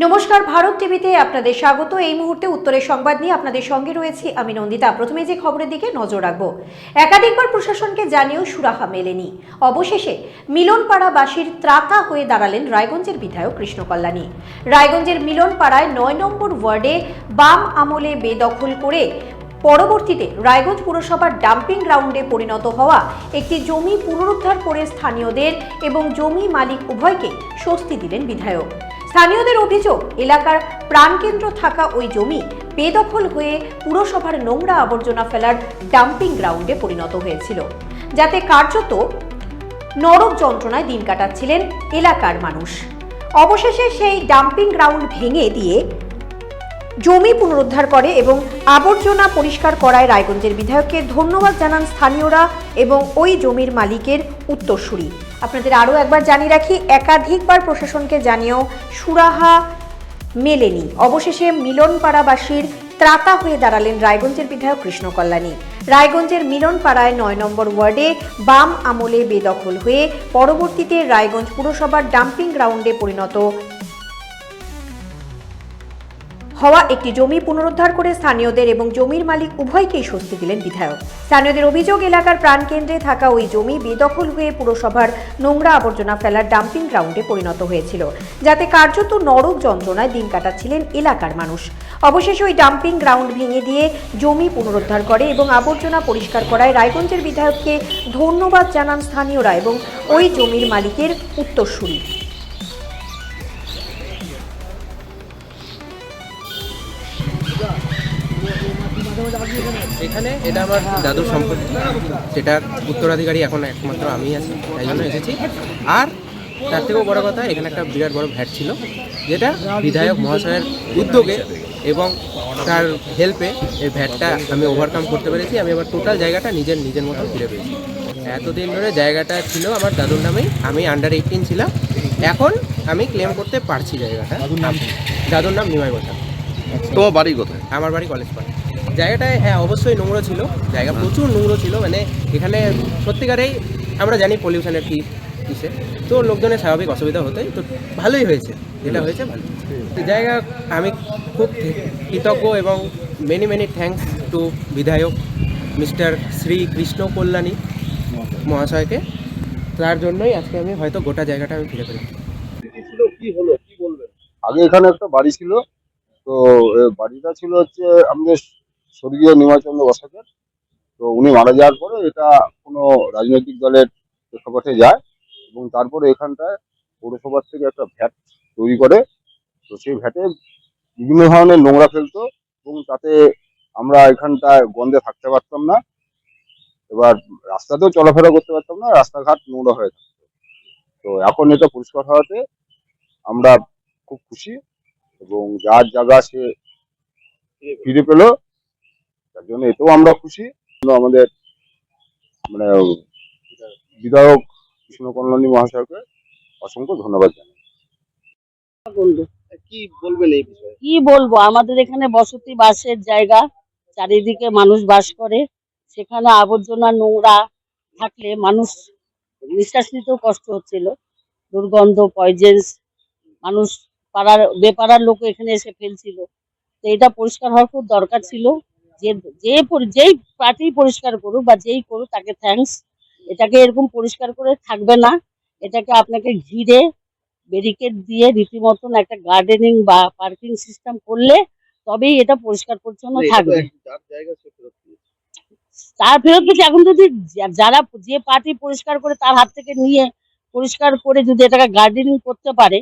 নমস্কার, ভারত টিভিতে আপনাদের স্বাগত। এই মুহূর্তে উত্তরের সংবাদ নিয়ে আপনাদের সঙ্গে রয়েছি আমি নন্দিতা। প্রথমে যে খবরের দিকে নজর রাখবো, একাধিকবার প্রশাসনকে জানিয়েও সুরাহা মেলেনি। অবশেষে মিলনপাড়াবাসীর ত্রাতা হয়ে দাঁড়ালেন রায়গঞ্জের বিধায়ক কৃষ্ণ কল্যাণী। রায়গঞ্জের মিলনপাড়ায় ৯ নম্বর ওয়ার্ডে বাম আমলে বেদখল করে পরবর্তীতে রায়গঞ্জ পুরসভার ডাম্পিং গ্রাউন্ডে পরিণত হওয়া একটি জমি পুনরুদ্ধার করে স্থানীয়দের এবং জমি মালিক উভয়কে স্বস্তি দিলেন বিধায়ক। স্থানীয়দের অভিযোগ, এলাকার প্রাণকেন্দ্র থাকা ওই জমি বেদখল হয়ে পুরসভার নোংরা আবর্জনা ফেলার ডাম্পিং গ্রাউন্ডে পরিণত হয়েছিল, যাতে কার্যত নরক যন্ত্রণায় দিন কাটাচ্ছিলেন এলাকার মানুষ। অবশেষে সেই ডাম্পিং গ্রাউন্ড ভেঙে দিয়ে জমি পুনরুদ্ধার করে এবং আবর্জনা পরিষ্কার করায় রায়গঞ্জের বিধায়ককে ধন্যবাদ জানান স্থানীয়রা এবং ওই জমির মালিকের উত্তরসূরি। আপনাদের আরও একবার জানিয়ে রাখি, একাধিকবার প্রশাসনকে জানিয়েও সুরাহা মেলেনি। অবশেষে মিলনপাড়াবাসীর ত্রাতা হয়ে দাঁড়ালেন রায়গঞ্জের বিধায়ক কৃষ্ণ কল্যাণী। রায়গঞ্জের মিলনপাড়ায় ৯ নম্বর ওয়ার্ডে বাম আমলে বেদখল হয়ে পরবর্তীতে রায়গঞ্জ পুরসভার ডাম্পিং গ্রাউন্ডে পরিণত হওয়া একটি জমি পুনরুদ্ধার করে স্থানীয়দের এবং জমির মালিক উভয়কেই স্বস্তি দিলেন বিধায়ক। স্থানীয়দের অভিযোগ, এলাকার প্রাণকেন্দ্রে থাকা ওই জমি বেদখল হয়ে পুরসভার নোংরা আবর্জনা ফেলার ডাম্পিং গ্রাউন্ডে পরিণত হয়েছিল, যাতে কার্যত নরক যন্ত্রণায় দিন কাটাচ্ছিলেন এলাকার মানুষ। অবশেষে ওই ডাম্পিং গ্রাউন্ড ভেঙে দিয়ে জমি পুনরুদ্ধার করে এবং আবর্জনা পরিষ্কার করায় রায়গঞ্জের বিধায়ককে ধন্যবাদ জানান স্থানীয়রা এবং ওই জমির মালিকের উত্তরসূরি। এখানে এটা আমার দাদুর সম্পত্তি, সেটার উত্তরাধিকারী এখন একমাত্র আমি আছি, তাই জন্য এসেছি। আর তার থেকেও বড় কথা, এখানে একটা বিরাট বড় ভ্যাট ছিল, যেটা বিধায়ক মহাশয়ের উদ্যোগে এবং তার হেল্পে এই ভ্যাটটা আমি ওভারকাম করতে পেরেছি। আমি আমার টোটাল জায়গাটা নিজের মতো ফিরে পেয়েছি। এতদিন ধরে জায়গাটা ছিল আমার দাদুর নামেই, আমি আন্ডার 18 ছিলাম। এখন আমি ক্লেম করতে পারছি জায়গাটা। দাদুর নাম নিমাই বসা। তোমার বাড়ি কোথায়? আমার বাড়ি কলেজ পাড়া। জায়গাটায় হ্যাঁ অবশ্যই নোংরা ছিল, জায়গা প্রচুর নোংরা ছিল। মানে এখানে সত্যিকারেই আমরা জানি পলিউশনের কী কিসে, তো লোকজনের স্বাভাবিক অসুবিধা হতেই তো ভালোই হয়েছে, যেটা হয়েছে ভালো। জায়গা আমি খুব কৃতজ্ঞ এবং মেনি থ্যাঙ্কস টু বিধায়ক মিস্টার শ্রী কৃষ্ণ কল্যাণী মহাশয়কে। তার জন্যই আজকে আমি হয়তো গোটা জায়গাটা আমি ফিরে পেলাম। কি হলো, কি বলবেন? আগে এখানে একটা বাড়ি ছিল, তো বাড়িটা ছিল হচ্ছে আমাদের স্বর্গীয় নিমাইচন্দ্র বসাকের। তো উনি মারা যাওয়ার পরে এটা কোনো রাজনৈতিক দলের প্রেক্ষাপটে যায় এবং তারপরে এখানটায় পৌরসভার থেকে একটা ভ্যাট তৈরি করে। তো সেই ভ্যাটে বিভিন্ন ধরনের নোংরা ফেলতো এবং তাতে আমরা এখানটায় গন্ধে থাকতে পারতাম না। এবার রাস্তাতেও চলাফেরা করতে পারতাম না, রাস্তাঘাট নোংরা হয়ে থাকতো। তো এখন এটা পরিষ্কার হওয়াতে আমরা খুব খুশি এবং যার জায়গা সে ফিরে পেল, তার জন্য এতেও আমরা খুশি। আমাদের মানে বিধায়ক কৃষ্ণ কল্যাণী মহাশয়কে অসংখ্য ধন্যবাদ জানাই। কি বলবেন এই বিষয়ে? কি বলবো, আমাদের এখানে বসতি বাসের জায়গা, চারিদিকে মানুষ বাস করে, সেখানে আবর্জনা নোংরা থাকলে মানুষ নিঃশ্বাস নিতেও কষ্ট হচ্ছিল, দুর্গন্ধ, পয়জেন্স, মানুষ পাড়ার বেপাড়ার লোক এখানে এসে ফেলছিল। তো এটা পরিষ্কার হওয়ার খুব দরকার ছিল। যেই পার্টি পরিষ্কার করুক বা যেই করুক তাকে থ্যাঙ্কস। এটাকে এরকম পরিষ্কার করে থাকবে না, এটাকে আপনাকে ঘিরে ব্যারিকেড দিয়ে রীতিমতন একটা গার্ডেনিং বা পার্কিং সিস্টেম করলে তবেই এটা পরিষ্কার পরিচ্ছন্ন থাকবে। তার ফেরত দিচ্ছে। এখন যদি যারা যে পার্টি পরিষ্কার করে তার হাত থেকে নিয়ে পরিষ্কার করে যদি এটাকে গার্ডেনিং করতে পারে,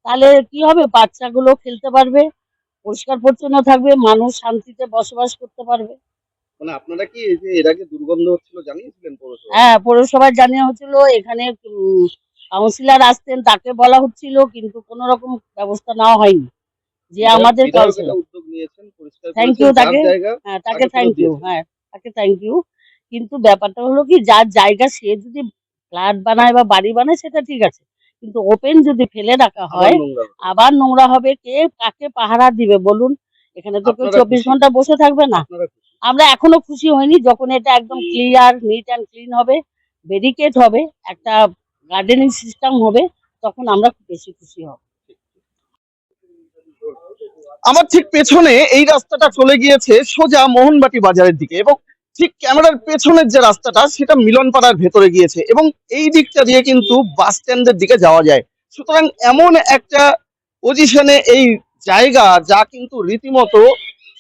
তাহলে কি হবে, বাচ্চাগুলো খেলতে পারবে, পরিষ্কার পরিচ্ছন্ন থাকবে, মানুষ শান্তিতে বসবাস করতে পারবে। মানে আপনারা কি এই যে এর আগে দুর্গন্ধ হচ্ছিল জানিয়েছিলেন পৌরসভা? হ্যাঁ, পৌরসভায় জানিয়ে হচ্ছিল, এখানে কাউন্সিলর আসতেন, তাকে বলা হচ্ছিল, কিন্তু কোন রকম ব্যবস্থা নেওয়া হয়নি। যে আমাদের উদ্যোগ নিয়েছেন, পরিষ্কার থ্যাংক ইউ তাকে, হ্যাঁ তাকে থ্যাংক ইউ, হ্যাঁ তাকে থ্যাংক ইউ। কিন্তু ব্যাপারটা হলো কি, যার জায়গা সে যদি ফ্ল্যাট বানায় বা বাড়ি বানায় সেটা ঠিক আছে, কিন্তু ওপেন যদি ফেলে রাখা হয় আবার নোংরা হবে, কে কাকে পাহারা দিবে বলুন? এখানে তো কেউ 24 ঘন্টা বসে থাকবে না। আমরা এখনো খুশি হইনি, যখন এটা একদম ক্লিয়ার, নিট অ্যান্ড ক্লিন হবে, ব্যারিকেড হবে, একটা গার্ডেনিং সিস্টেম হবে, তখন আমরা খুব বেশি খুশি হব। আমার ঠিক পেছনে এই রাস্তাটা চলে গিয়েছে সোজা মোহনবাটি বাজারের দিকে, এবং ঠিক ক্যামেরার পেছনের যে রাস্তাটা সেটা মিলনপাড়ার ভেতরে গিয়েছে, এবং এই দিকটা দিয়ে কিন্তু বাস স্ট্যান্ডের দিকে যাওয়া যায়। সুতরাং এমন একটা পজিশনে এই জায়গা, যা কিন্তু রীতিমতো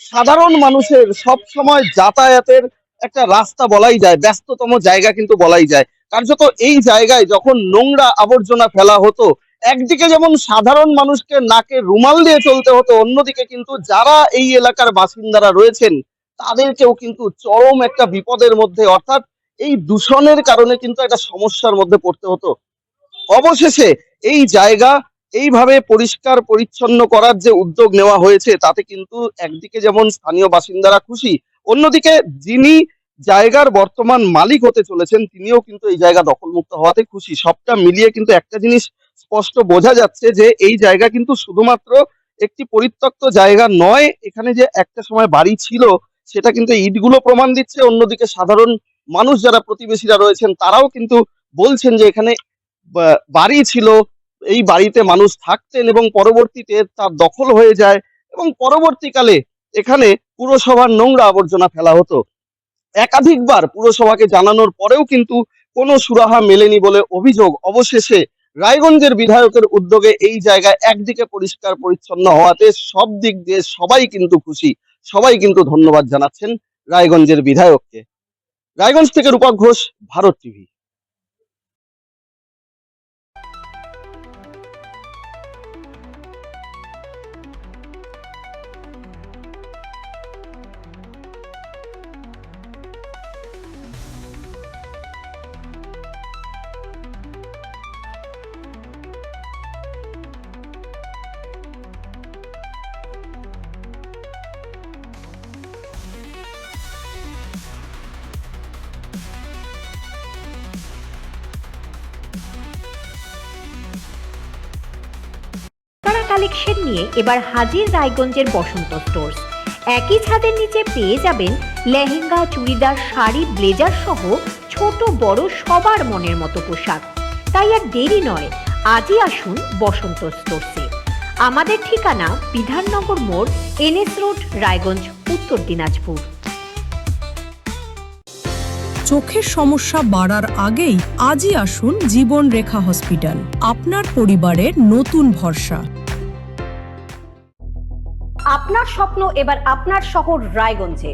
সাধারণ মানুষের সব সময় যাতায়াতের একটা রাস্তা বলাই যায়, ব্যস্ততম জায়গা কিন্তু বলাই যায়। কার্যত এই জায়গায় যখন নোংরা আবর্জনা ফেলা হতো, একদিকে যেমন সাধারণ মানুষকে নাকে রুমাল দিয়ে চলতে হতো, অন্যদিকে কিন্তু যারা এই এলাকার বাসিন্দারা রয়েছেন তাদেরকেও কিন্তু চরম একটা বিপদের মধ্যে, অর্থাৎ এই দূষণের কারণে কিন্তু একটা সমস্যার মধ্যে পড়তে হতো। অবশেষে এই জায়গা এইভাবে পরিষ্কার পরিচ্ছন্ন করার যে উদ্যোগ নেওয়া হয়েছে, তাতে কিন্তু একদিকে যেমন স্থানীয় বাসিন্দারা খুশি, অন্যদিকে যিনি জায়গার বর্তমান মালিক হতে চলেছেন তিনিও কিন্তু এই জায়গা দখলমুক্ত হওয়াতে খুশি। সবটা মিলিয়ে কিন্তু একটা জিনিস স্পষ্ট বোঝা যাচ্ছে যে এই জায়গা কিন্তু শুধুমাত্র একটি পরিত্যক্ত জায়গা নয়, এখানে যে একটা সময় বাড়ি ছিল সেটা কিন্তু ইটগুলো প্রমাণ দিচ্ছে। অন্যদিকে সাধারণ মানুষ যারা প্রতিবেশীরা রয়েছেন তারাও কিন্তু বলছেন যে এখানে বাড়ি ছিল, এই বাড়িতে মানুষ থাকতেন এবং পরবর্তীতে তার দখল হয়ে যায়, এবং পরবর্তীকালে এখানে পুরসভার নোংরা আবর্জনা ফেলা হতো। একাধিকবার পুরসভাকে জানানোর পরেও কিন্তু কোনো সুরাহা মেলেনি বলে অভিযোগ। অবশেষে রায়গঞ্জের বিধায়কের উদ্যোগে এই জায়গায় একদিকে পরিষ্কার পরিচ্ছন্ন হওয়াতে সব দিক দিয়ে সবাই কিন্তু খুশি, সবাই কিন্তু ধন্যবাদ জানাচ্ছেন রায়গঞ্জের বিধায়ককে। রায়গঞ্জ থেকে রূপক ঘোষ, ভারত টিভি। কালেকশন নিয়ে এবার হাজির রায়গঞ্জের বসন্ত স্টোর্স। একই ছাদের নিচে পেয়ে যাবেন লেহেঙ্গা, চুড়িদার, শাড়ি, ব্লেজার সহ ছোট বড় সবার মনের মতো পোশাক। তাই আর দেরি নয়, আজই আসুন বসন্ত স্টোর্সে। আমাদের ঠিকানা বিধাননগর মোড়, NS রোড, রায়গঞ্জ, উত্তর দিনাজপুর। চোখের সমস্যা বাড়ার আগেই আজই আসুন জীবন রেখা হসপিটাল, আপনার পরিবারের নতুন ভরসা। আপনার স্বপ্ন এবার আপনার শহর রায়গঞ্জে।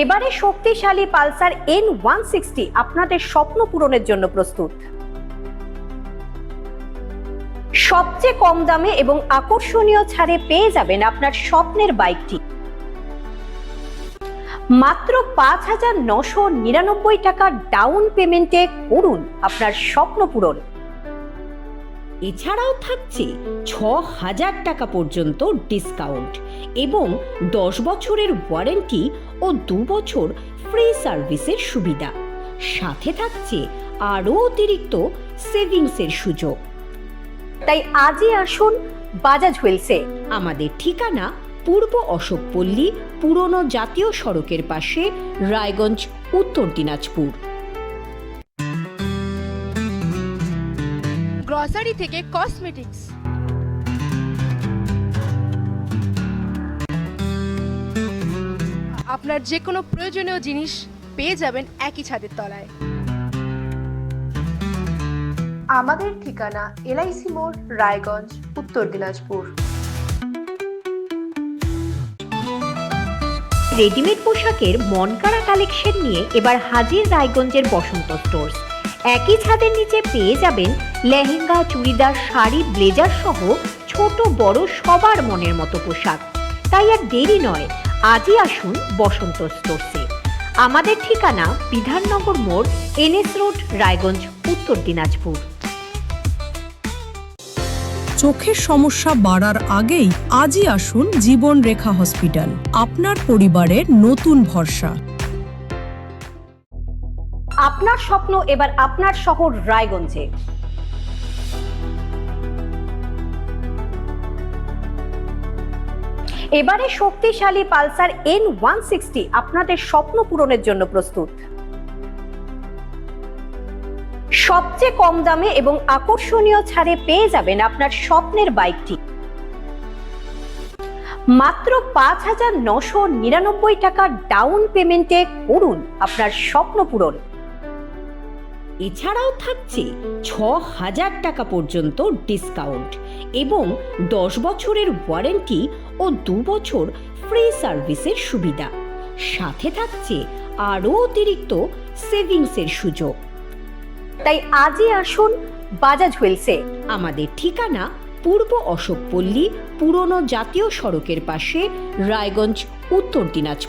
এবারে শক্তিশালী পালসার N160 আপনাদের স্বপ্ন পূরণের জন্য প্রস্তুত। সবচেয়ে কম দামে এবং আকর্ষণীয় ছাড়ে পেয়ে যাবেন আপনার স্বপ্নের বাইকটি। মাত্র 5,999 টাকা ডাউন পেমেন্টে করুন আপনার স্বপ্ন পূরণ। এছাড়াও থাকছে 6,000 টাকা পর্যন্ত ডিসকাউন্ট এবং 10 বছরের ওয়ারেন্টি ও 2 বছর ফ্রি সার্ভিসের সুবিধা। সাথে থাকছে আরও অতিরিক্ত সেভিংসের সুযোগ। তাই আজই আসুন বাজাজ হুইলসে। আমাদের ঠিকানা পূর্ব অশোকপল্লী, পুরনো জাতীয় সড়কের পাশে, রায়গঞ্জ, উত্তর দিনাজপুর। গ্রসারি থেকে কসমেটিক্স, আপনার যে কোনো প্রয়োজনীয় জিনিস পেয়ে যাবেন একই ছাদের তলায়। আমাদের ঠিকানা LIC মোড়, রায়গঞ্জ, উত্তর দিনাজপুর। রেডিমেড পোশাকের মনকাড়া কালেকশন নিয়ে এবার হাজির রায়গঞ্জের বসন্ত স্টোর্স। একই ছাদের নিচে পেয়ে যাবেন লেহেঙ্গা, চুড়িদার, শাড়ি, ব্লেজার সহ ছোট বড় সবার মনের মতো পোশাক। তাই আর দেরি নয়, আজই আসুন বসন্ত স্টোর্সে। আমাদের ঠিকানা বিধাননগর মোড়, NS রোড, রায়গঞ্জ, উত্তর দিনাজপুর। চোখের সমস্যা বাড়ার আগেই আজই আসুন জীবন রেখা হসপিটাল, আপনার পরিবারের নতুন ভরসা। আপনার স্বপ্ন এবার আপনার শহর রায়গঞ্জে। এবারে শক্তিশালী পালসার N160 আপনাদের স্বপ্ন পূরণের জন্য প্রস্তুত। সবচেয়ে কম দামে এবং আকর্ষণীয় ছাড়ে পেয়ে যাবেন আপনার স্বপ্নের বাইকটি মাত্র 5,999 টাকা ডাউন পেমেন্টে করুন আপনার স্বপ্ন পূরণ। এছাড়াও থাকছে 6,000 টাকা পর্যন্ত ডিসকাউন্ট এবং 10 বছরের ওয়ারেন্টি ও 2 বছর ফ্রি সার্ভিসের সুবিধা। সাথে থাকছে আরও অতিরিক্ত সেভিংসের সুযোগ। তাই আজই আসুন বাজাজ হুইলসে। আমাদের ঠিকানা পূর্ব অশোকপল্লী, পুরনো জাতীয় সড়কের পাশে, রায়গঞ্জ, উত্তর দিনাজপুর।